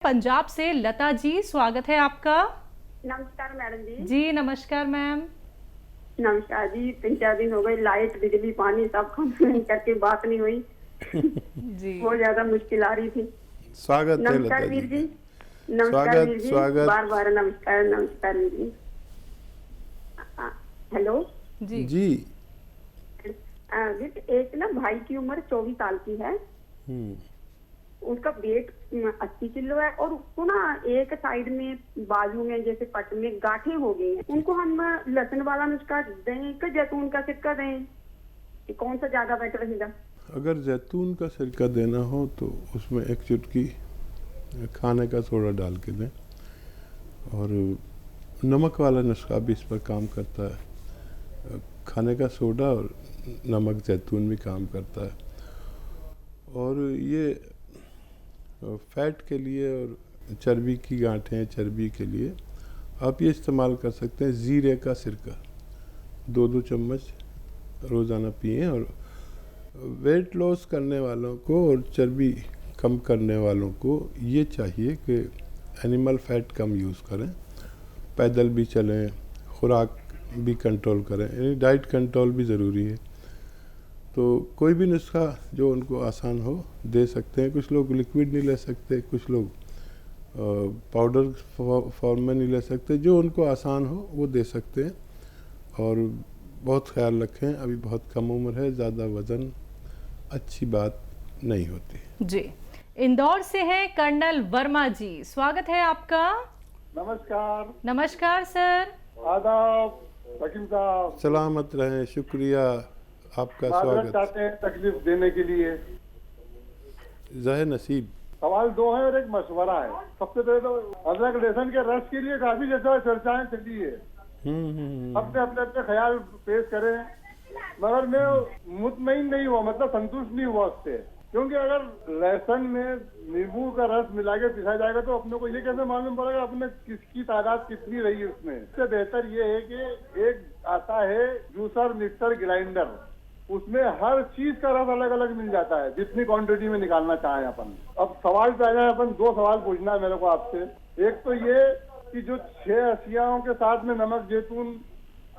पंजाब से लता जी, स्वागत है आपका। नमस्कार मैडम जी। जी नमस्कार मैम। नमस्कार जी। 3-4 दिन हो गए, लाइट बिजली पानी सब कम करके बात नहीं हुई। जी बहुत ज्यादा मुश्किल आ रही थी। स्वागत है लता नमस्कार जी वीर जी। का। नमस्कार वीर जी। स्वागत। बार बार नमस्कार नमस्कार वीर जी। हेलो जी जी। एक ना भाई की उम्र 24 साल की है। उसका वेट 80 किलो है और उसको ना एक साइड में बाजू में जैसे पट में गांठें हो गई हैं। उनको हम लहसुन वाला नुस्खा दें कि जैतून का सिरका दें, कि कौन सा ज्यादा बेटर रहेगा? अगर जैतून का सिरका देना हो तो उसमें एक चुटकी खाने का सोडा डाल के दें, और नमक वाला नुस्खा भी इस पर काम करता है। खाने का सोडा और नमक जैतून भी काम करता है। और ये फैट के लिए और चर्बी की गांठें, चर्बी के लिए आप ये इस्तेमाल कर सकते हैं ज़ीरे का सिरका। 2-2 चम्मच रोज़ाना पिएं। और वेट लॉस करने वालों को और चर्बी कम करने वालों को ये चाहिए कि एनिमल फैट कम यूज़ करें, पैदल भी चलें, खुराक भी कंट्रोल करें, यानी डाइट कंट्रोल भी ज़रूरी है। तो कोई भी नुस्खा जो उनको आसान हो दे सकते हैं। कुछ लोग लिक्विड नहीं ले सकते, कुछ लोग पाउडर फॉर्म में नहीं ले सकते। जो उनको आसान हो वो दे सकते हैं। और बहुत ख्याल रखें, अभी बहुत कम उम्र है, ज़्यादा वज़न अच्छी बात नहीं होती। जी इंदौर से है कर्नल वर्मा जी, स्वागत है आपका। नमस्कार। नमस्कार सर। आदाब वकील साहब। सलामत रहें, शुक्रिया आपका माजरत स्वागत। चाहते हैं तकलीफ देने के लिए। ज़ाहिर नसीब। सवाल 2 है और एक मशवरा है। सबसे पहले तो अदरक लहसुन के रस के लिए काफी जैसा चर्चाएं चली है। अपने अपने अपने ख्याल पेश करें, मगर मैं मुतमईन नहीं हुआ, मतलब संतुष्ट नहीं हुआ उससे। क्योंकि अगर लहसुन में नींबू का रस मिला के पिसा जाएगा तो अपने को ये कैसे मालूम पड़ेगा अपने किसकी तादाद कितनी रही है उसमें। इससे बेहतर ये है कि एक आता है जूसर, मिक्सर, ग्राइंडर, उसमें हर चीज का रस अलग अलग मिल जाता है, जितनी क्वांटिटी में निकालना चाहें अपन। अब सवाल पे आ जाए, अपन 2 सवाल पूछना है मेरे को आपसे। एक तो ये कि जो 6 अशियाओं के साथ में नमक जैतून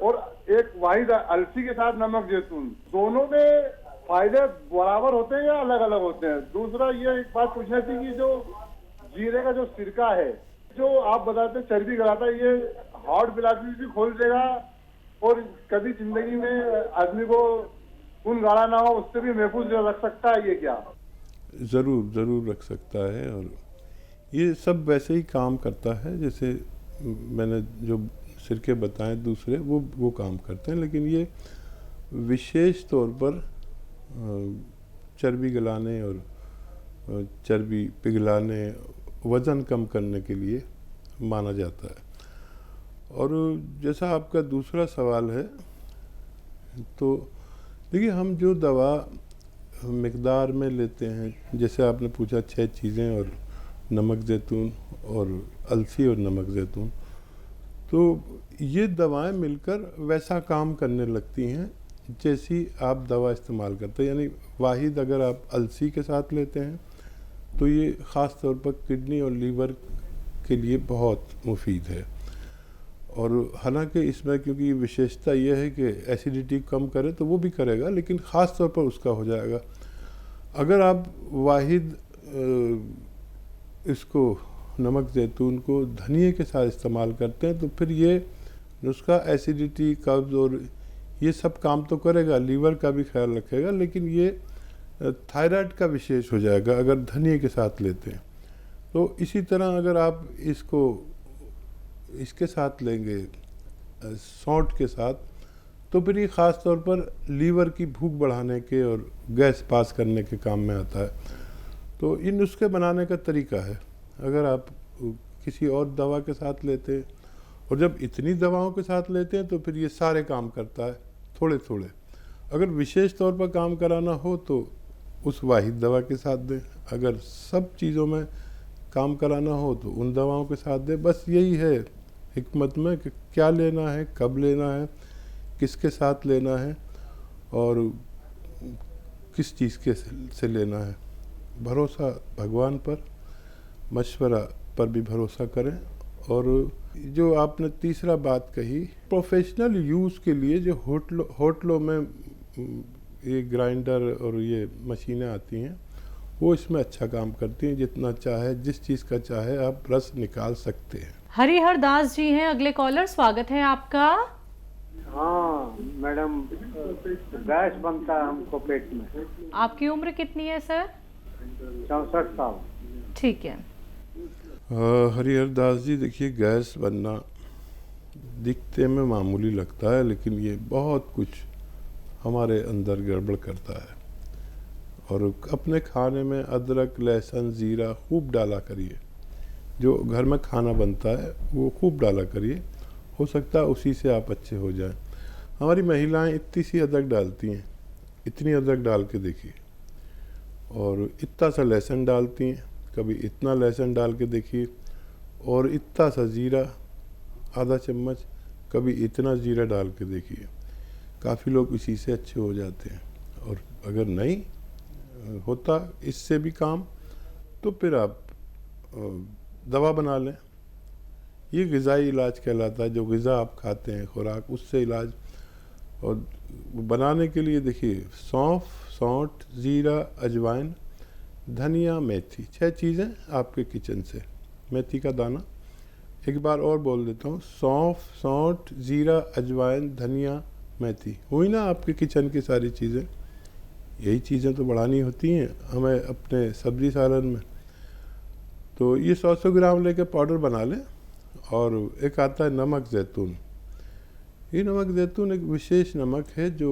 और एक वाहिद अलसी के साथ नमक जैतून, दोनों में फायदे बराबर होते हैं या अलग अलग होते हैं? दूसरा ये एक बात पूछनी थी कि जो जीरे का जो सिरका है, जो आप बताते हैं चर्बी कराता है, ये हार्ट ब्लॉकेज भी खोल देगा और कभी जिंदगी में आदमी को खून गाढ़ा ना हो उससे भी महफूज रख सकता है ये क्या? ज़रूर ज़रूर रख सकता है। और ये सब वैसे ही काम करता है जैसे मैंने जो सिरके बताए दूसरे, वो काम करते हैं। लेकिन ये विशेष तौर पर चर्बी गलाने और चर्बी पिघलाने, वज़न कम करने के लिए माना जाता है। और जैसा आपका दूसरा सवाल है, तो देखिए हम जो दवा मिक़दार में लेते हैं, जैसे आपने पूछा 6 चीज़ें और नमक जैतून और अलसी और नमक जैतून, तो ये दवाएं मिलकर वैसा काम करने लगती हैं जैसी आप दवा इस्तेमाल करते हैं। यानी वाहिद अगर आप अलसी के साथ लेते हैं तो ये ख़ास तौर पर किडनी और लीवर के लिए बहुत मुफीद है। और हालांकि इसमें क्योंकि विशेषता यह है कि एसिडिटी कम करे तो वो भी करेगा, लेकिन ख़ास तौर पर उसका हो जाएगा। अगर आप वाहिद इसको नमक जैतून को धनिए के साथ इस्तेमाल करते हैं तो फिर ये नुस्खा एसिडिटी, कब्ज़ और ये सब काम तो करेगा, लीवर का भी ख्याल रखेगा, लेकिन ये थायराइड का विशेष हो जाएगा अगर धनिए के साथ लेते हैं। तो इसी तरह अगर आप इसको इसके साथ लेंगे सौंठ के साथ, तो फिर ये ख़ास तौर पर लीवर की भूख बढ़ाने के और गैस पास करने के काम में आता है। तो इन नुस्खे बनाने का तरीका है। अगर आप किसी और दवा के साथ लेते हैं और जब इतनी दवाओं के साथ लेते हैं तो फिर ये सारे काम करता है थोड़े थोड़े। अगर विशेष तौर पर काम कराना हो तो उस वाहिद दवा के साथ दें, अगर सब चीज़ों में काम कराना हो तो उन दवाओं के साथ दें। बस यही है हिकमत में कि क्या लेना है, कब लेना है, किसके साथ लेना है और किस चीज़ के से लेना है। भरोसा भगवान पर, मशवरा पर भी भरोसा करें। और जो आपने तीसरा बात कही, प्रोफेशनल यूज़ के लिए जो होटलों में ये ग्राइंडर और ये मशीनें आती हैं, वो इसमें अच्छा काम करती हैं। जितना चाहे, जिस चीज़ का चाहे आप रस निकाल सकते हैं। हरिहर दास जी हैं अगले कॉलर, स्वागत है आपका। हाँ मैडम, गैस बनता है हमको पेट में। आपकी उम्र कितनी है सर? 64 साल। ठीक है। हरिहर दास जी, देखिए, गैस बनना दिखते में मामूली लगता है, लेकिन ये बहुत कुछ हमारे अंदर गड़बड़ करता है। और अपने खाने में अदरक, लहसुन, ज़ीरा खूब डाला करिए। जो घर में खाना बनता है वो खूब डाला करिए, हो सकता है उसी से आप अच्छे हो जाएं। हमारी महिलाएं इतनी सी अदरक डालती हैं, इतनी अदरक डाल के देखिए, और इतना सा लहसुन डालती हैं, कभी इतना लहसुन डाल के देखिए, और इतना सा ज़ीरा आधा चम्मच, कभी इतना ज़ीरा डाल के देखिए। काफ़ी लोग इसी से अच्छे हो जाते हैं। और अगर नहीं होता इससे भी काम, तो फिर आप दवा बना लें। ये ग़िज़ाई इलाज कहलाता है। जो ग़िज़ा आप खाते हैं, खुराक, उससे इलाज। और बनाने के लिए देखिए, सौंफ, सौंठ, ज़ीरा, अजवाइन, धनिया, मेथी, 6 चीज़ें आपके किचन से। मेथी का दाना, एक बार और बोल देता हूँ, सौंफ, सौंठ, ज़ीरा, अजवाइन, धनिया, मेथी, हुई ना आपके किचन की सारी चीज़ें। यही चीज़ें तो बढ़ानी होती हैं हमें अपने सब्ज़ी सालन में। तो ये 100 ग्राम लेके पाउडर बना लें। और एक आता है नमक ज़ैतून। ये नमक ज़ैतून एक विशेष नमक है जो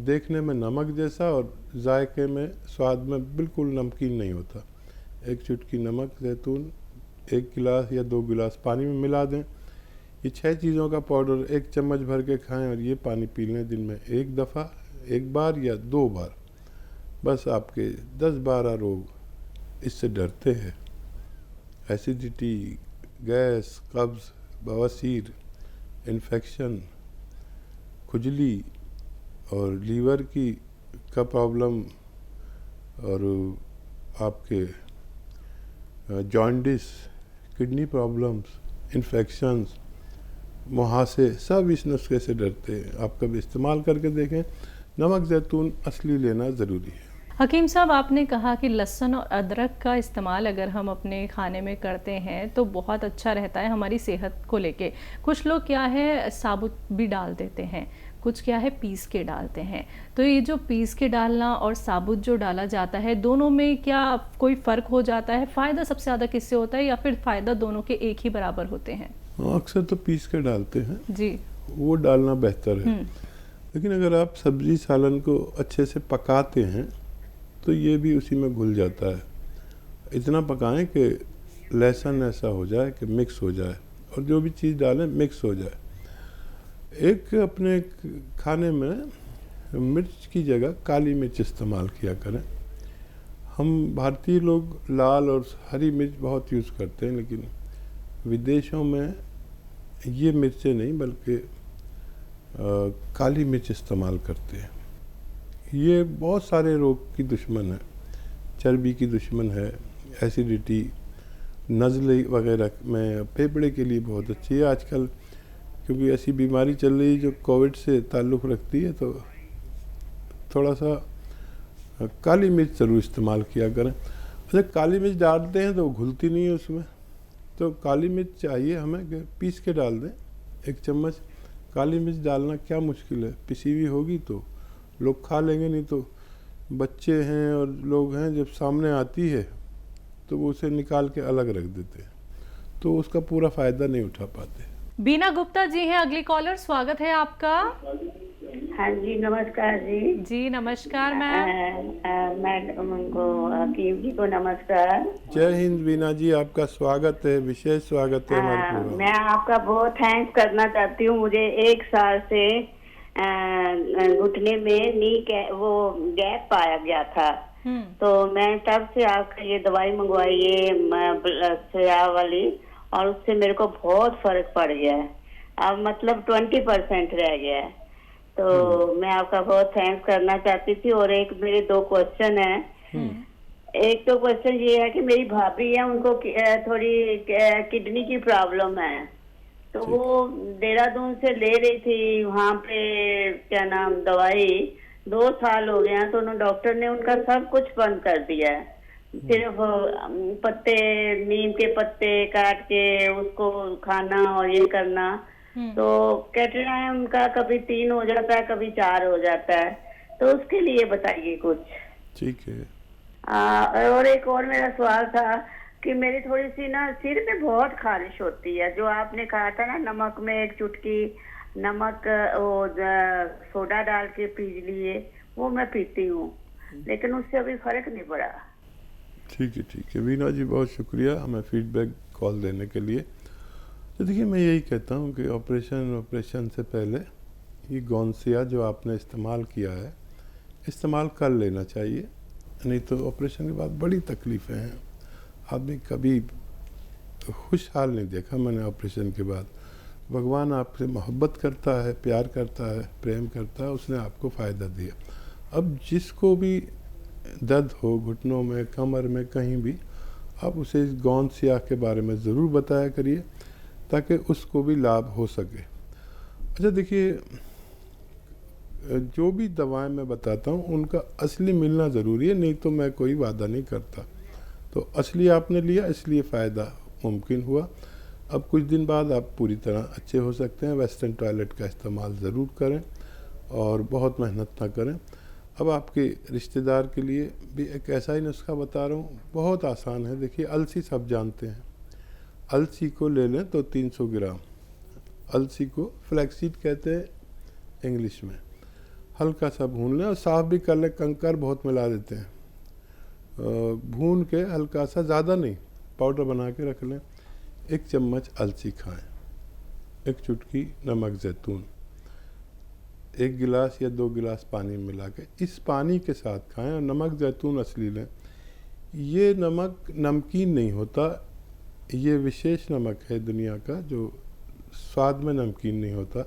देखने में नमक जैसा और जायके में, स्वाद में बिल्कुल नमकीन नहीं होता। एक चुटकी नमक ज़ैतून 1 गिलास या 2 गिलास पानी में मिला दें। ये 6 चीज़ों का पाउडर 1 चम्मच भर के खाएं, और ये पानी पी लें दिन में 1 दफ़ा, 1 बार या 2 बार। बस आपके 10-12 रोग इससे डरते हैं। एसिडिटी, गैस, कब्ज़, बवासीर, इन्फेक्शन, खुजली और लीवर का प्रॉब्लम, और आपके जॉन्डिस, किडनी प्रॉब्लम्स, इन्फेक्शंस, मुहासे, सब इस नुस्खे से डरते हैं। आप कभी इस्तेमाल करके देखें। नमक ज़ैतून असली लेना ज़रूरी है। हकीम साहब, आपने कहा कि लहसुन और अदरक का इस्तेमाल अगर हम अपने खाने में करते हैं तो बहुत अच्छा रहता है हमारी सेहत को लेके। कुछ लोग क्या है साबुत भी डाल देते हैं, कुछ क्या है पीस के डालते हैं। तो ये जो पीस के डालना और साबुत जो डाला जाता है, दोनों में क्या कोई फ़र्क हो जाता है? फ़ायदा सबसे ज़्यादा किससे होता है, या फिर फ़ायदा दोनों के एक ही बराबर होते हैं? अक्सर तो पीस के डालते हैं जी, वो डालना बेहतर है। लेकिन अगर आप सब्ज़ी सालन को अच्छे से पकाते हैं तो ये भी उसी में घुल जाता है। इतना पकाएं कि लहसुन ऐसा हो जाए कि मिक्स हो जाए, और जो भी चीज़ डालें मिक्स हो जाए। एक अपने खाने में मिर्च की जगह काली मिर्च इस्तेमाल किया करें। हम भारतीय लोग लाल और हरी मिर्च बहुत यूज़ करते हैं, लेकिन विदेशों में ये मिर्चें नहीं बल्कि काली मिर्च इस्तेमाल करते हैं। ये बहुत सारे रोग की दुश्मन है। चर्बी की दुश्मन है, एसिडिटी, नज़ले वगैरह में, फेफड़े के लिए बहुत अच्छी है आजकल, क्योंकि ऐसी बीमारी चल रही है जो कोविड से ताल्लुक़ रखती है। तो थोड़ा सा काली मिर्च ज़रूर इस्तेमाल किया करें। अच्छा, काली मिर्च डालते हैं तो घुलती नहीं है उसमें, तो काली मिर्च चाहिए हमें कि पीस के डाल दें। 1 चम्मच काली मिर्च डालना क्या मुश्किल है, पिसी हुई होगी तो लोग खा लेंगे, नहीं तो बच्चे हैं और लोग हैं, जब सामने आती है तो वो उसे निकाल के अलग रख देते हैं, तो उसका पूरा फ़ायदा नहीं उठा पाते। बीना गुप्ता जी हैं अगली कॉलर, स्वागत है आपका। हाँ जी, नमस्कार जी। जी नमस्कार मैम। मैडम को, हकीम जी को नमस्कार। जय हिंद बीना जी, आपका स्वागत है, विशेष स्वागत है हमारे प्रोग्राम। मैं आपका बहुत थैंक्स करना चाहती हूँ। मुझे 1 साल से घुटने में वो गैप पाया गया था, तो मैं तब से आपका ये दवाई मंगवाई है सिया वाली, और उससे मेरे को बहुत फर्क पड़ गया है। अब मतलब 20% रह गया है। तो मैं आपका बहुत थैंक्स करना चाहती थी। और एक मेरे 2 क्वेश्चन है। एक तो क्वेश्चन ये है कि मेरी भाभी है, उनको थोड़ी किडनी की प्रॉब्लम है, तो वो देहरादून से ले रही थी वहाँ पे क्या नाम दवाई, 2 साल हो गए हैं, तो उन्होंने डॉक्टर ने उनका सब कुछ बंद कर दिया है। सिर्फ पत्ते, नीम के पत्ते काट के उसको खाना और ये करना। तो कहते हैं उनका कभी 3 हो जाता है, कभी 4 हो जाता है, तो उसके लिए बताइए कुछ। ठीक है। और एक और मेरा सवाल था कि मेरी थोड़ी सी ना सिर में बहुत खारिश होती है, जो आपने कहा था ना नमक में 1 चुटकी नमक वो सोडा डाल के पी लिए, वो मैं पीती हूँ, लेकिन उससे अभी फर्क नहीं पड़ा। ठीक है वीना जी, बहुत शुक्रिया हमें फीडबैक कॉल देने के लिए। तो देखिए, मैं यही कहता हूँ कि ऑपरेशन से पहले ये गौनसिया जो आपने इस्तेमाल किया है, इस्तेमाल कर लेना चाहिए, नहीं तो ऑपरेशन के बाद बड़ी तकलीफ़ें हैं। आदमी कभी खुशहाल नहीं देखा मैंने ऑपरेशन के बाद। भगवान आपसे मोहब्बत करता है, प्यार करता है, प्रेम करता है, उसने आपको फ़ायदा दिया। अब जिसको भी दर्द हो घुटनों में, कमर में, कहीं भी, आप उसे इस गौनसिया के बारे में ज़रूर बताया करिए ताकि उसको भी लाभ हो सके। अच्छा देखिए, जो भी दवाएं मैं बताता हूँ उनका असली मिलना ज़रूरी है, नहीं तो मैं कोई वादा नहीं करता। तो असली आपने लिया इसलिए फ़ायदा मुमकिन हुआ। अब कुछ दिन बाद आप पूरी तरह अच्छे हो सकते हैं। वेस्टर्न टॉयलेट का इस्तेमाल ज़रूर करें और बहुत मेहनत ना करें। अब आपके रिश्तेदार के लिए भी एक ऐसा ही नुस्खा बता रहा हूँ, बहुत आसान है। देखिए, अलसी सब जानते हैं, अलसी को ले लें तो 300 ग्राम, अलसी को फ्लैक्सीड कहते हैं इंग्लिश में, हल्का सा भून लें और साफ़ भी कर लें, कंकर बहुत मिला देते हैं। भून के हल्का सा, ज़्यादा नहीं, पाउडर बना के रख लें। 1 चम्मच अलसी खाएं, 1 चुटकी नमक ज़ैतून, 1 गिलास या 2 गिलास पानी मिला के इस पानी के साथ खाएं। और नमक ज़ैतून असली लें। ये नमक नमकीन नहीं होता, ये विशेष नमक है दुनिया का जो स्वाद में नमकीन नहीं होता।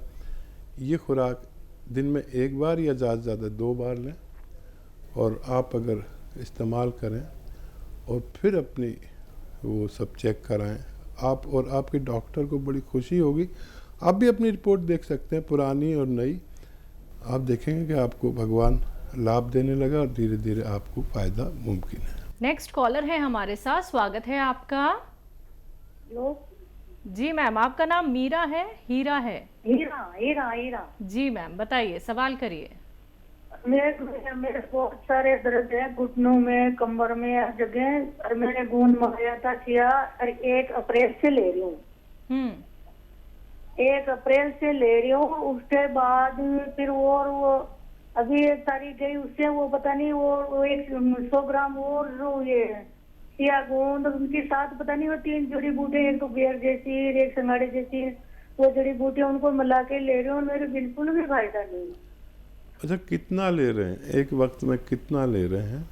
ये खुराक दिन में 1 बार या ज़्यादा से ज़्यादा 2 बार लें, और आप अगर इस्तेमाल करें और फिर अपनी वो सब चेक कराएं, आप और आपके डॉक्टर को बड़ी खुशी होगी। आप भी अपनी रिपोर्ट देख सकते हैं, पुरानी और नई। आप देखेंगे कि आपको भगवान लाभ देने लगा और धीरे धीरे आपको फ़ायदा मुमकिन है। नेक्स्ट कॉलर है हमारे साथ, स्वागत है आपका। हेलो जी मैम, आपका नाम मीरा है, हीरा है? हीरा। जी मैम, बताइए, सवाल करिए। मेरे बहुत सारे दर्द है घुटनों में, कमर में, हर जगह। और मैंने गूंद मंगाया था किया, और 1 अप्रैल से ले रही हूँ। 1 अप्रैल से ले रही हूँ। उसके बाद फिर वो अभी 1 तारीख गई, उससे वो पता नहीं वो 100 ग्राम और ये सिया गूंद, उनके साथ पता नहीं वो 3 जड़ी बूटियां, एक तो बेर जैसी, एक संगाड़े जैसी, वो जड़ी बूटियां उनको मिला के ले रही हूँ, मेरे बिल्कुल भी फायदा नहीं। अच्छा, कितना ले रहे हैं एक वक्त में, कितना ले रहे हैं?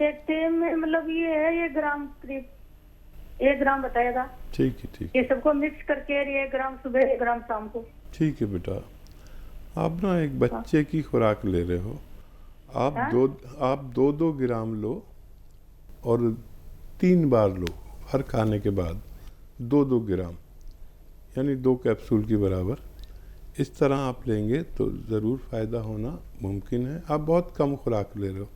एक टाइम में मतलब ये है 1 ग्राम, करीब 1 ग्राम बताया था। ठीक है। ये सबको मिक्स करके 1 ग्राम सुबह, 1 ग्राम शाम को। ठीक है बेटा, आप ना एक बच्चे की खुराक ले रहे हो। आप 2 ग्राम लो और 3 बार लो, हर खाने के बाद 2 ग्राम, यानी 2 कैप्सूल के बराबर। इस तरह आप लेंगे तो ज़रूर फ़ायदा होना मुमकिन है। आप बहुत कम खुराक ले रहे हो।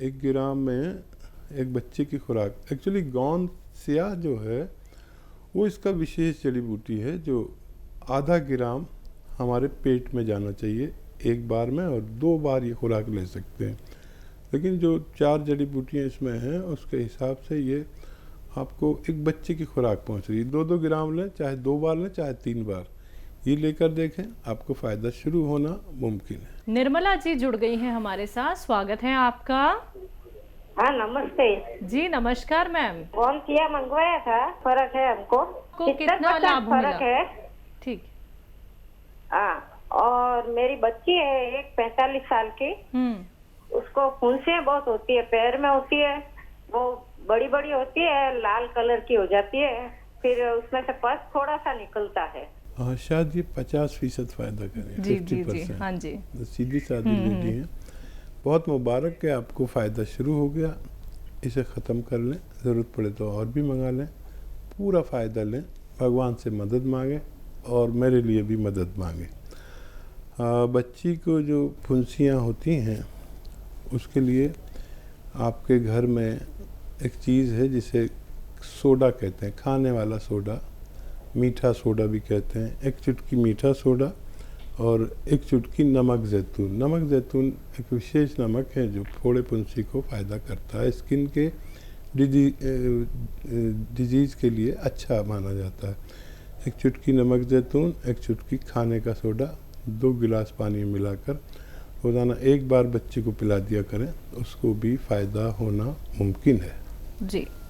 1 ग्राम में एक बच्चे की खुराक। एक्चुअली गौनसिया जो है वो इसका विशेष जड़ी बूटी है जो आधा ग्राम हमारे पेट में जाना चाहिए 1 बार में, और 2 बार ये खुराक ले सकते हैं। लेकिन जो 4 जड़ी बूटियाँ इसमें हैं उसके हिसाब से ये आपको एक बच्चे की खुराक पहुंच रही है। 2 ग्राम लें, चाहे 2 बार लें, चाहे 3 बार, ये लेकर देखें, आपको फ़ायदा शुरू होना मुमकिन है। निर्मला जी जुड़ गई हैं हमारे साथ, स्वागत है आपका। हाँ नमस्ते जी नमस्कार मैम। गौनसिया मंगवाया था, फर्क है हमको। कितना लाभ फर्क है? ठीक। हाँ, और मेरी बच्ची है एक 45 साल की, उसको फुंसियाँ बहुत होती है, पैर में होती है, वो बड़ी बड़ी होती है, लाल कलर की हो जाती है, फिर उसमें से पस थोड़ा सा निकलता है। हाँ, शायद ये 50% फ़ायदा करें। जी जी जी, हाँ जी। सीधी सादी लेडी है, बहुत मुबारक है, आपको फ़ायदा शुरू हो गया। इसे ख़त्म कर लें, ज़रूरत पड़े तो और भी मंगा लें, पूरा फ़ायदा लें, भगवान से मदद मांगें और मेरे लिए भी मदद मांगें। बच्ची को जो फुंसियाँ होती हैं उसके लिए आपके घर में एक चीज़ है जिसे सोडा कहते हैं, खाने वाला सोडा, मीठा सोडा भी कहते हैं। एक चुटकी मीठा सोडा और एक चुटकी नमक ज़ैतून। नमक ज़ैतून एक विशेष नमक है जो फोड़े फुंसी को फ़ायदा करता है, स्किन के डिजीज़ के लिए अच्छा माना जाता है। एक चुटकी नमक ज़ैतून, एक चुटकी खाने का सोडा, 2 गिलास पानी में मिलाकर रोज़ाना एक बार बच्चे को पिला दिया करें, उसको भी फ़ायदा होना मुमकिन है। जी,